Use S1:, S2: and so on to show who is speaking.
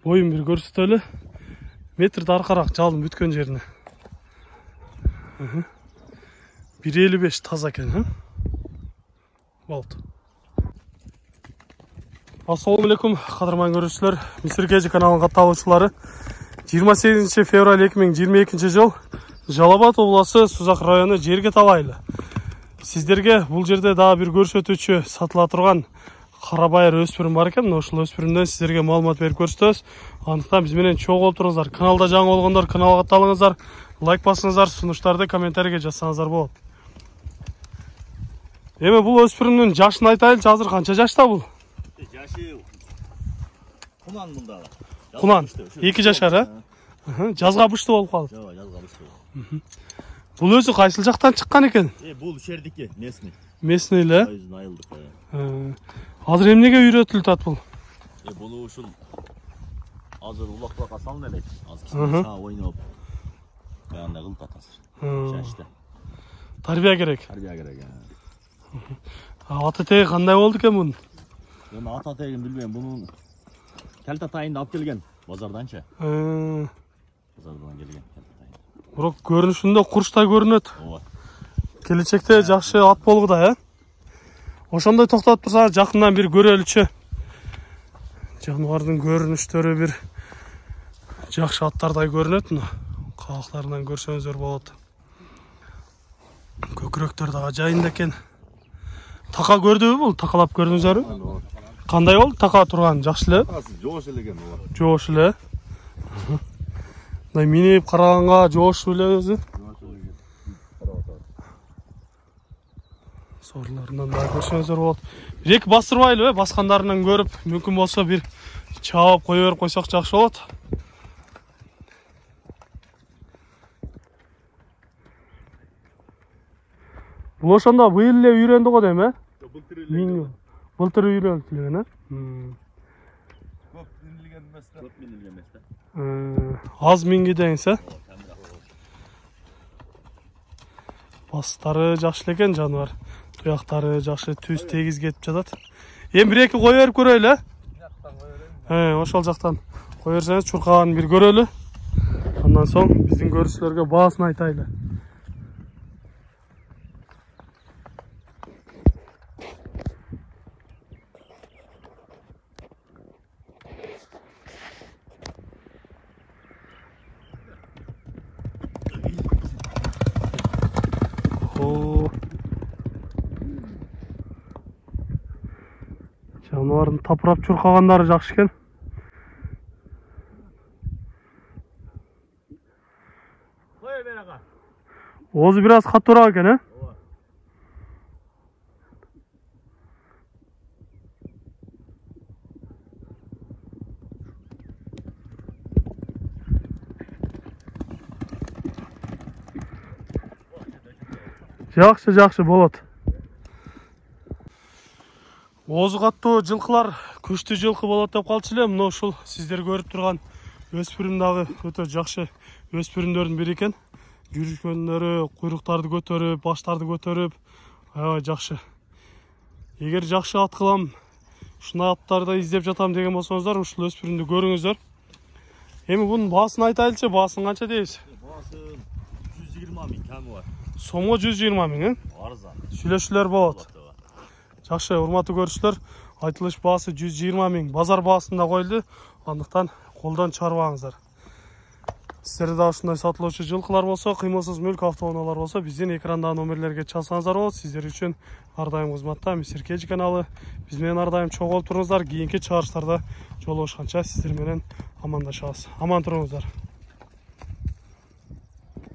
S1: Boyun bir көрсөтөлү. Метрді арқарақ жалын бүткөн жеріне. 1.55 таза екен. Болды. Ассалаумағалейкум, қадырман көрушілер. Мистер Кежи каналының қатысушылары. 28 февраль 2022 жыл Жалал-Абад облысы Созақ районы жерге талайлы. Сіздерге бұл жерде дағы бір көрсөтүүчү сатыла тұрған қарабайыр өспірім бар екен. Ошол өспірімден сіздерге маалымат беріп көрсөтөбүз. Андыктан биз менен чогуу болуп туруңуздар. Каналда жаңы болгондор каналга катталыңыздар, лайк басыңыздар, сунуштарды комментарийге жазсаңыздар болот. Эми бул өспүрүмдүн жашын айтайлычы, азыр канча жашта бул?
S2: Жашы кунан мында.
S1: Кунан 2 жашар, жазга бышты болуп калды.
S2: Жок, жазга бышты.
S1: Бул өзү кайсыл жактан чыккан экен?
S2: Бул шердики, местный.
S1: Местный эле?
S2: Айылдык.
S1: Азыр эмнеге үйрөтүлүп атат бул?
S2: Бул ушул азыр улак-улакка салын элек. Азыр кичине ойноп. Баягындай кылып атасыз. Жашта.
S1: Тарбия керек.
S2: Тарбия керек.
S1: Ата теги кандай болду экен мунун?
S2: Мен ата тегин билбейм. Бунун калта тайында алып келген базарданчы. Базардан келген калта тайын.
S1: Бирок көрүнүшүндө курчтай көрүнөт.
S2: Ооба.
S1: Келечекте жакшы ат болгуда, Ошондой токтоп турсаңыз жакындан бир көрөлүчү. Жаныбардын көрүнүштөрү бир жакшы аттардай көрүнөт. Кабактарынан көрсөңүздөр болот. Көкүрөктөр да ажайында экен. Така көрдүбү бул? Такалап көрдүңүзбү? Кандай болду? Така турган жакшы эле?
S2: Жоош эле экен ооба.
S1: Жоош эле. Мындай минип караганга жоош эле өзү. Сорларынан да көрсөңүздөр болот. Бир эки бастырбайлы, баскандарынан көрүп, мүмкүн болсо бир чаап кое берип койсок жакшы болот. Бул ошондо быйыл эле үйрөндү го дейм, Былтыр үйрөнүлгөн,
S2: Көп минилген эмес.
S1: Аз минги деңиз, Бастары жакшы экен жаныбар. Туяктары жакшы, түз тегиз кетип жатат. Эми бир эки кое берип көрөлү, Ошол жактан кое берсеңиз чуркаганын бир көрөлү. Андан соң биздин көрүүчүлөргө баасын айтайлы. Жаныбардын тапырап чуркагандары жакшы экен.
S2: Кое бер ага.
S1: Оозу бир аз каттуураак экен, Жакшы болот. Оозу каттуу жылкылар күчтүү жылкы болот деп калчу эле. Мына ушул сиздер көрүп турган өспүрүм дагы өтө жакшы өспүрүмдөрдүн бири экен. Жүрүшкөндөрү куйруктарды көтөрүп, баштарды көтөрүп, аябай жакшы. Эгер жакшы ат кылам, ушундай аттарды издеп жатам деген болсоңуздар, ушул өспүрүмдү көрүңүздөр. Эми бунун баасын айтайлычы, баасын канча дейбиз?
S2: Баасын 120 миң ками бар.
S1: Сомго 120 миң,
S2: Арзан.
S1: Сүйлөшүүлөр болот. Жакшы, урматтуу көрүүчүлөр, айтылыш баасы 120 миң, базар баасында коюлду. Андыктан колдон чыгарбаңыздар. Сиздерде да ушундай сатылуучу жылкылар болсо, кыймылсыз мүлк автоунаалар болсо, биздин экрандагы номерлерге чалсаңыздар болот. Сиздер үчүн ар дайым кызматта Мистер Кежи каналы. Биз менен ар дайым чогуу болуп туруңуздар. Кийинки чыгарыштарда жолугушканча сиздер менен амандашабыз. Аман туруңуздар.